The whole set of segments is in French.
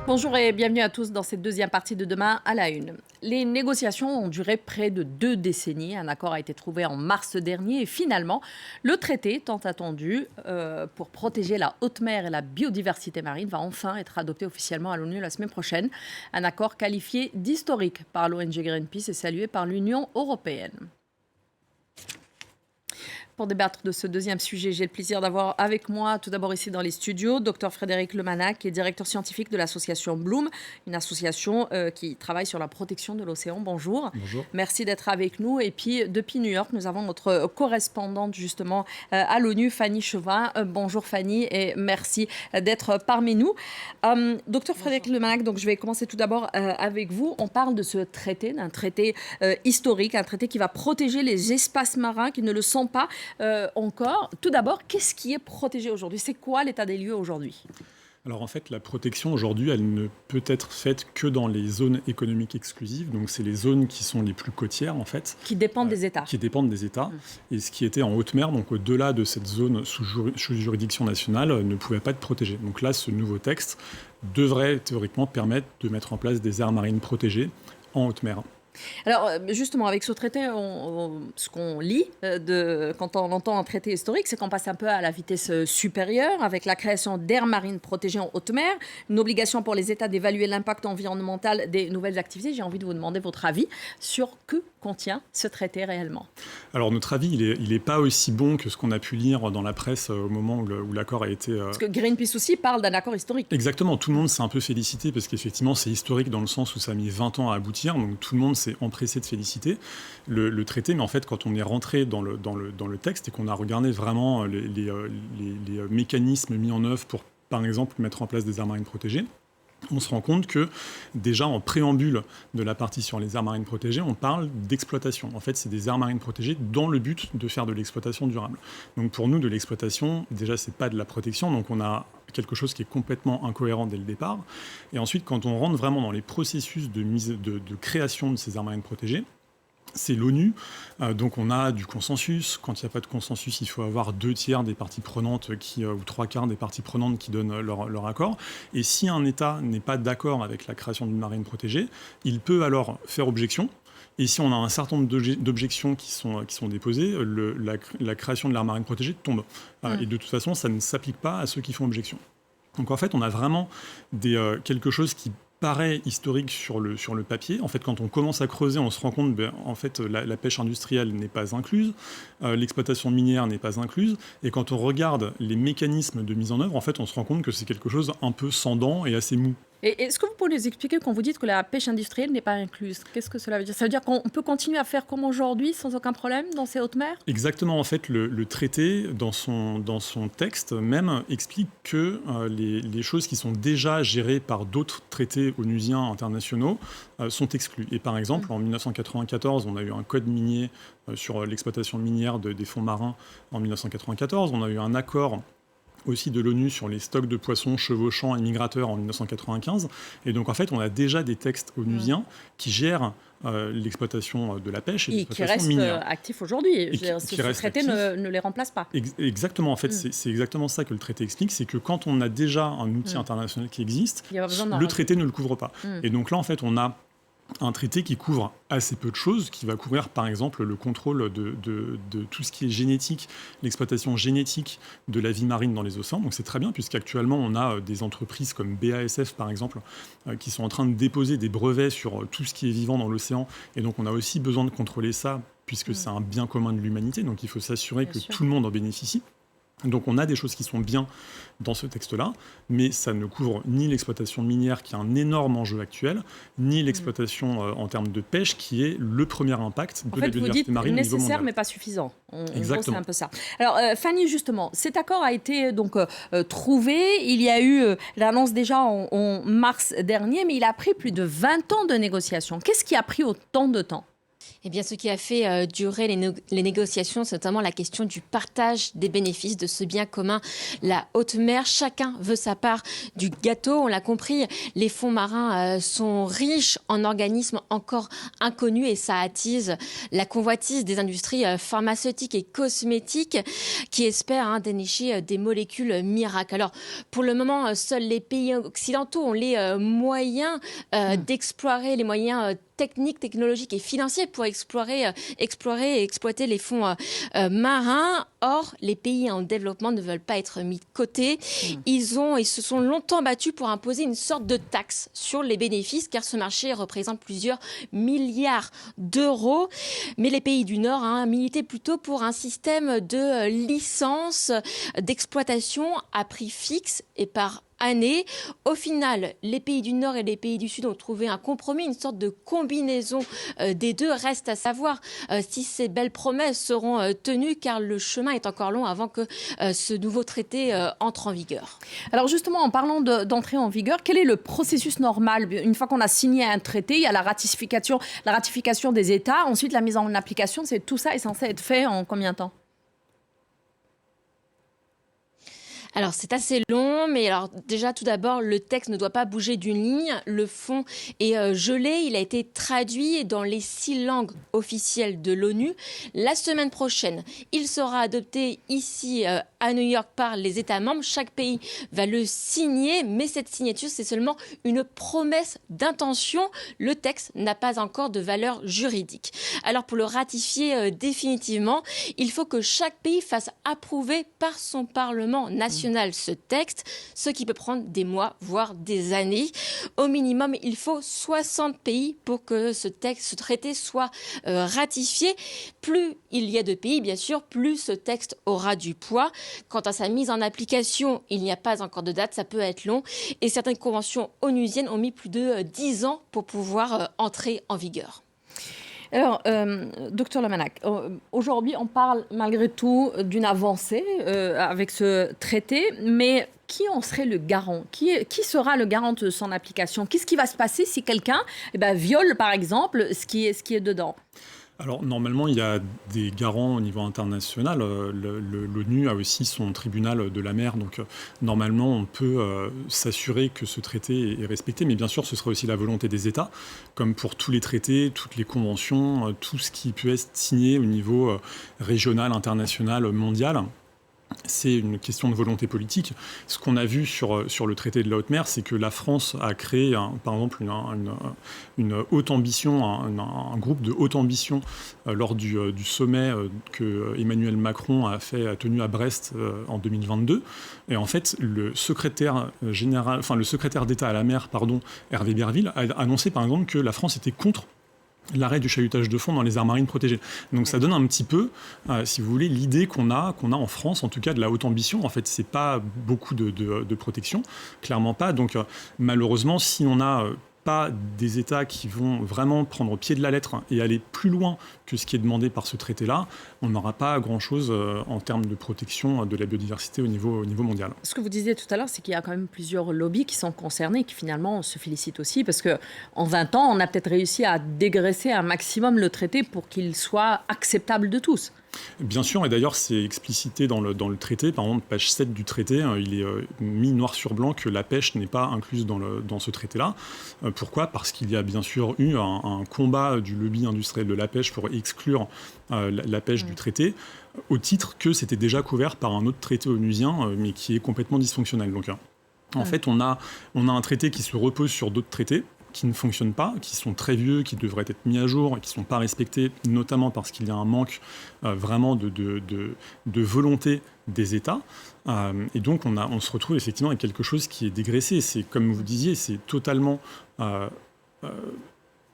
Bonjour et bienvenue à tous dans cette deuxième partie de Demain à la Une. Les négociations ont duré près de 2 décennies. Un accord a été trouvé en mars dernier et finalement, le traité tant attendu pour protéger la haute mer et la biodiversité marine va enfin être adopté officiellement à l'ONU la semaine prochaine. Un accord qualifié d'historique par l'ONG Greenpeace et salué par l'Union européenne. Pour débattre de ce deuxième sujet, j'ai le plaisir d'avoir avec moi, tout d'abord ici dans les studios, Dr Frédéric Lemanac, qui est directeur scientifique de l'association Bloom, une association qui travaille sur la protection de l'océan. Bonjour. Bonjour. Merci d'être avec nous. Et puis, depuis New York, nous avons notre correspondante justement à l'ONU, Fanny Chauvin. Bonjour Fanny et merci d'être parmi nous. Dr Frédéric Lemanac, donc je vais commencer tout d'abord avec vous. On parle de ce traité, d'un traité historique, un traité qui va protéger les espaces marins qui ne le sont pas encore. Tout d'abord, qu'est-ce qui est protégé aujourd'hui? C'est quoi l'état des lieux aujourd'hui? Alors en fait, la protection aujourd'hui, elle ne peut être faite que dans les zones économiques exclusives. Donc c'est les zones qui sont les plus côtières en fait. Qui dépendent des États. Qui dépendent des États. Et ce qui était en haute mer, donc au-delà de cette zone sous juridiction nationale, ne pouvait pas être protégé. Donc là, ce nouveau texte devrait théoriquement permettre de mettre en place des aires marines protégées en haute mer. Alors justement, avec ce traité, ce qu'on lit quand on entend un traité historique, c'est qu'on passe un peu à la vitesse supérieure avec la création d'aires marines protégées en haute mer, une obligation pour les États d'évaluer l'impact environnemental des nouvelles activités. J'ai envie de vous demander votre avis sur que contient ce traité réellement. Alors notre avis, il n'est pas aussi bon que ce qu'on a pu lire dans la presse au moment où l'accord a été... Parce que Greenpeace aussi parle d'un accord historique. Exactement, tout le monde s'est un peu félicité parce qu'effectivement c'est historique dans le sens où ça a mis 20 ans à aboutir, donc tout le monde s'est empressé de féliciter le traité, mais en fait quand on est rentré dans le texte et qu'on a regardé vraiment les mécanismes mis en œuvre pour par exemple mettre en place des aires marines protégées, on se rend compte que déjà en préambule de la partie sur les aires marines protégées, on parle d'exploitation. En fait, c'est des aires marines protégées dans le but de faire de l'exploitation durable. Donc pour nous, de l'exploitation, déjà, c'est pas de la protection, donc on a quelque chose qui est complètement incohérent dès le départ. Et ensuite, quand on rentre vraiment dans les processus de création de ces aires marines protégées, c'est l'ONU, donc on a du consensus. Quand il n'y a pas de consensus, il faut avoir 2/3 des parties prenantes ou 3/4 des parties prenantes qui donnent leur accord. Et si un État n'est pas d'accord avec la création d'une marine protégée, il peut alors faire objection. Et si on a un certain nombre d'objections qui sont déposées, la création de l'aire marine protégée tombe. Et de toute façon, ça ne s'applique pas à ceux qui font objection. Donc en fait, on a vraiment quelque chose qui paraît historique sur le papier. En fait, quand on commence à creuser, on se rend compte que la pêche industrielle n'est pas incluse, l'exploitation minière n'est pas incluse, et quand on regarde les mécanismes de mise en œuvre, en fait, on se rend compte que c'est quelque chose un peu sans dents et assez mou. Et est-ce que vous pouvez nous expliquer quand vous dites que la pêche industrielle n'est pas incluse? Qu'est-ce que cela veut dire? Ça veut dire qu'on peut continuer à faire comme aujourd'hui sans aucun problème dans ces hautes mers? Exactement. En fait, le traité, dans son texte même, explique que les choses qui sont déjà gérées par d'autres traités onusiens internationaux sont exclues. Et par exemple, en 1994, on a eu un code minier sur l'exploitation minière des fonds marins en 1994. On a eu un accord aussi de l'ONU sur les stocks de poissons chevauchants et migrateurs en 1995. Et donc, en fait, on a déjà des textes onusiens qui gèrent l'exploitation de la pêche et l'exploitation minière. Qui restent actifs aujourd'hui. Ce traité ne les remplace pas. Exactement. En fait, c'est exactement ça que le traité explique. C'est que quand on a déjà un outil international qui existe, le traité ne le couvre pas. Et donc là, en fait, on a un traité qui couvre assez peu de choses, qui va couvrir par exemple le contrôle de tout ce qui est génétique, l'exploitation génétique de la vie marine dans les océans. Donc c'est très bien, puisqu'actuellement on a des entreprises comme BASF par exemple, qui sont en train de déposer des brevets sur tout ce qui est vivant dans l'océan. Et donc on a aussi besoin de contrôler ça, puisque c'est un bien commun de l'humanité. Donc il faut s'assurer que tout le monde en bénéficie. Donc on a des choses qui sont bien dans ce texte-là, mais ça ne couvre ni l'exploitation minière, qui est un énorme enjeu actuel, ni l'exploitation en termes de pêche, qui est le premier impact de la biodiversité marine au niveau mondial. Nécessaire, mais pas suffisant. Exactement. C'est un peu ça. Alors Fanny, justement, cet accord a été donc trouvé. Il y a eu l'annonce déjà en mars dernier, mais il a pris plus de 20 ans de négociations. Qu'est-ce qui a pris autant de temps ? Eh bien, ce qui a fait durer les négociations, c'est notamment la question du partage des bénéfices de ce bien commun, la haute mer. Chacun veut sa part du gâteau. On l'a compris, les fonds marins sont riches en organismes encore inconnus et ça attise la convoitise des industries pharmaceutiques et cosmétiques qui espèrent dénicher des molécules miracles. Alors, pour le moment, seuls les pays occidentaux ont les moyens d'explorer, les moyens techniques, technologiques et financiers pour explorer et exploiter les fonds marins. Or, les pays en développement ne veulent pas être mis de côté. Ils se sont longtemps battus pour imposer une sorte de taxe sur les bénéfices, car ce marché représente plusieurs milliards d'euros. Mais les pays du Nord militaient plutôt pour un système de licence d'exploitation à prix fixe et par année. Au final, les pays du Nord et les pays du Sud ont trouvé un compromis, une sorte de combinaison des deux. Reste à savoir si ces belles promesses seront tenues, car le chemin est encore long avant que ce nouveau traité entre en vigueur. Alors justement, en parlant d'entrée en vigueur, quel est le processus normal? Une fois qu'on a signé un traité, il y a la ratification des États, ensuite la mise en application. Tout ça est censé être fait en combien de temps? Alors, c'est assez long, mais alors déjà, tout d'abord, le texte ne doit pas bouger d'une ligne. Le fond est gelé. Il a été traduit dans les 6 langues officielles de l'ONU. La semaine prochaine, il sera adopté ici à New York par les États membres. Chaque pays va le signer, mais cette signature, c'est seulement une promesse d'intention. Le texte n'a pas encore de valeur juridique. Alors, pour le ratifier définitivement, il faut que chaque pays fasse approuver par son Parlement national ce texte, ce qui peut prendre des mois, voire des années. Au minimum, il faut 60 pays pour que ce traité soit ratifié. Plus il y a de pays, bien sûr, plus ce texte aura du poids. Quant à sa mise en application, il n'y a pas encore de date, ça peut être long. Et certaines conventions onusiennes ont mis plus de 10 ans pour pouvoir entrer en vigueur. Alors, docteur Lemanac, aujourd'hui, on parle malgré tout d'une avancée avec ce traité, mais qui en serait le garant? Qui sera le garant de son application? Qu'est-ce qui va se passer si quelqu'un viole, par exemple, ce qui est dedans? Alors, normalement, il y a des garants au niveau international. L'ONU a aussi son tribunal de la mer. Donc, normalement, on peut s'assurer que ce traité est respecté. Mais bien sûr, ce sera aussi la volonté des États, comme pour tous les traités, toutes les conventions, tout ce qui peut être signé au niveau régional, international, mondial. C'est une question de volonté politique. Ce qu'on a vu sur le traité de la haute mer, c'est que la France a créé, par exemple, une haute ambition, un groupe de haute ambition lors du sommet que Emmanuel Macron a tenu à Brest en 2022. Et en fait, le secrétaire d'État à la mer, Hervé Berville, a annoncé, par exemple, que la France était contre l'arrêt du chalutage de fond dans les aires marines protégées. Donc ça donne un petit peu, si vous voulez, l'idée qu'on a en France, en tout cas de la haute ambition. En fait, c'est pas beaucoup de protection, clairement pas. Donc malheureusement, si on n'a pas des États qui vont vraiment prendre au pied de la lettre et aller plus loin que ce qui est demandé par ce traité-là, on n'aura pas grand-chose en termes de protection de la biodiversité au niveau mondial. Ce que vous disiez tout à l'heure, c'est qu'il y a quand même plusieurs lobbies qui sont concernés, qui finalement se félicitent aussi, parce qu'en 20 ans, on a peut-être réussi à dégraisser un maximum le traité pour qu'il soit acceptable de tous. Bien sûr, et d'ailleurs c'est explicité dans le traité, par exemple page 7 du traité, il est mis noir sur blanc que la pêche n'est pas incluse dans ce traité-là. Pourquoi ? Parce qu'il y a bien sûr eu un combat du lobby industriel de la pêche pour exclure la pêche du traité, au titre que c'était déjà couvert par un autre traité onusien, mais qui est complètement dysfonctionnel. Donc en fait on a un traité qui se repose sur d'autres traités, qui ne fonctionnent pas, qui sont très vieux, qui devraient être mis à jour, et qui ne sont pas respectés, notamment parce qu'il y a un manque vraiment de volonté des États. Et donc on se retrouve effectivement avec quelque chose qui est dégraissé. C'est, comme vous disiez, c'est totalement...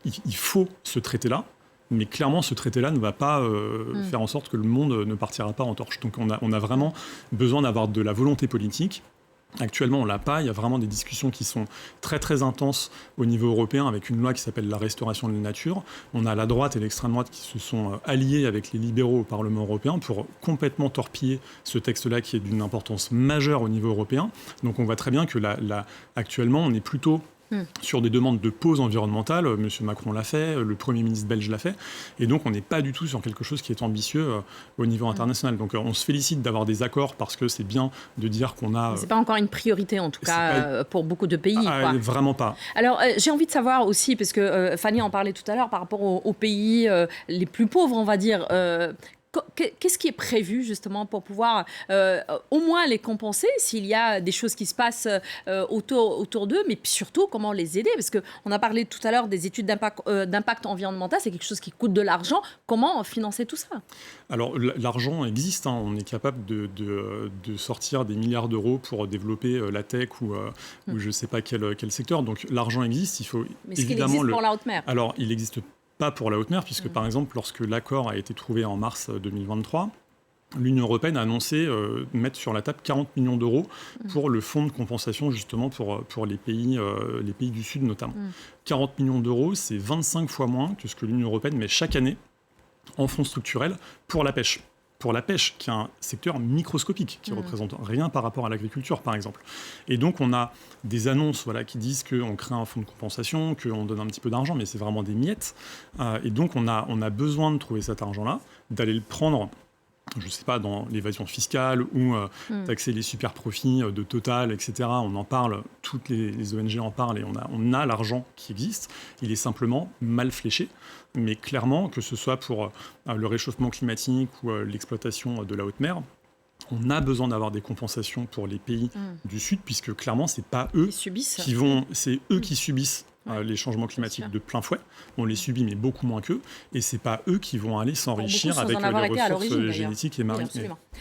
il faut ce traité-là, mais clairement ce traité-là ne va pas faire en sorte que le monde ne partira pas en torche. Donc on a vraiment besoin d'avoir de la volonté politique. Actuellement, on ne l'a pas. Il y a vraiment des discussions qui sont très très intenses au niveau européen avec une loi qui s'appelle la restauration de la nature. On a la droite et l'extrême droite qui se sont alliés avec les libéraux au Parlement européen pour complètement torpiller ce texte-là qui est d'une importance majeure au niveau européen. Donc on voit très bien que actuellement, on est plutôt sur des demandes de pause environnementale. M. Macron l'a fait, le Premier ministre belge l'a fait. Et donc, on n'est pas du tout sur quelque chose qui est ambitieux au niveau international. Donc, on se félicite d'avoir des accords parce que c'est bien de dire qu'on a... C'est pas encore une priorité, en tout cas, pour beaucoup de pays. Vraiment pas. Alors, j'ai envie de savoir aussi, parce que Fanny en parlait tout à l'heure, par rapport aux pays les plus pauvres, on va dire... Qu'est-ce qui est prévu justement pour pouvoir au moins les compenser s'il y a des choses qui se passent autour d'eux, mais surtout comment les aider? Parce qu'on a parlé tout à l'heure des études d'impact environnemental, c'est quelque chose qui coûte de l'argent. Comment financer tout ça? Alors l'argent existe, hein. On est capable de sortir des milliards d'euros pour développer la tech ou je ne sais pas quel secteur. Donc l'argent existe, il faut mais évidemment... Mais est-ce qu'il existe pour la haute mer? Alors il existe pas pour la haute mer, puisque par exemple, lorsque l'accord a été trouvé en mars 2023, l'Union européenne a annoncé mettre sur la table 40 millions d'euros pour le fonds de compensation, justement, pour les pays du Sud notamment. 40 millions d'euros, c'est 25 fois moins que ce que l'Union européenne met chaque année en fonds structurels pour la pêche. Pour la pêche, qui est un secteur microscopique, qui ne représente rien par rapport à l'agriculture, par exemple. Et donc, on a des annonces qui disent qu'on crée un fonds de compensation, qu'on donne un petit peu d'argent, mais c'est vraiment des miettes. Et donc, on a besoin de trouver cet argent-là, d'aller le prendre, je ne sais pas, dans l'évasion fiscale ou taxer les super profits de Total, etc. On en parle, toutes les ONG en parlent et on a l'argent qui existe. Il est simplement mal fléché. Mais clairement, que ce soit pour le réchauffement climatique ou l'exploitation de la haute mer, on a besoin d'avoir des compensations pour les pays du Sud, puisque clairement, c'est pas eux c'est eux qui subissent les changements climatiques de plein fouet. On les subit, mais beaucoup moins qu'eux. Et c'est pas eux qui vont aller s'enrichir avec les ressources génétiques et marines.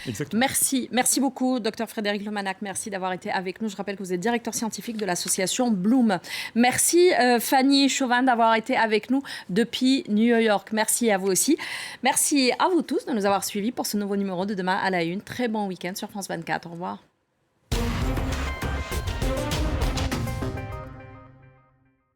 Exactement. Merci beaucoup, Dr Frédéric Lemanac. Merci d'avoir été avec nous. Je rappelle que vous êtes directeur scientifique de l'association Bloom. Merci Fanny Chauvin d'avoir été avec nous depuis New York. Merci à vous aussi. Merci à vous tous de nous avoir suivis pour ce nouveau numéro de Demain à la Une. Très bon week-end sur France 24. Au revoir.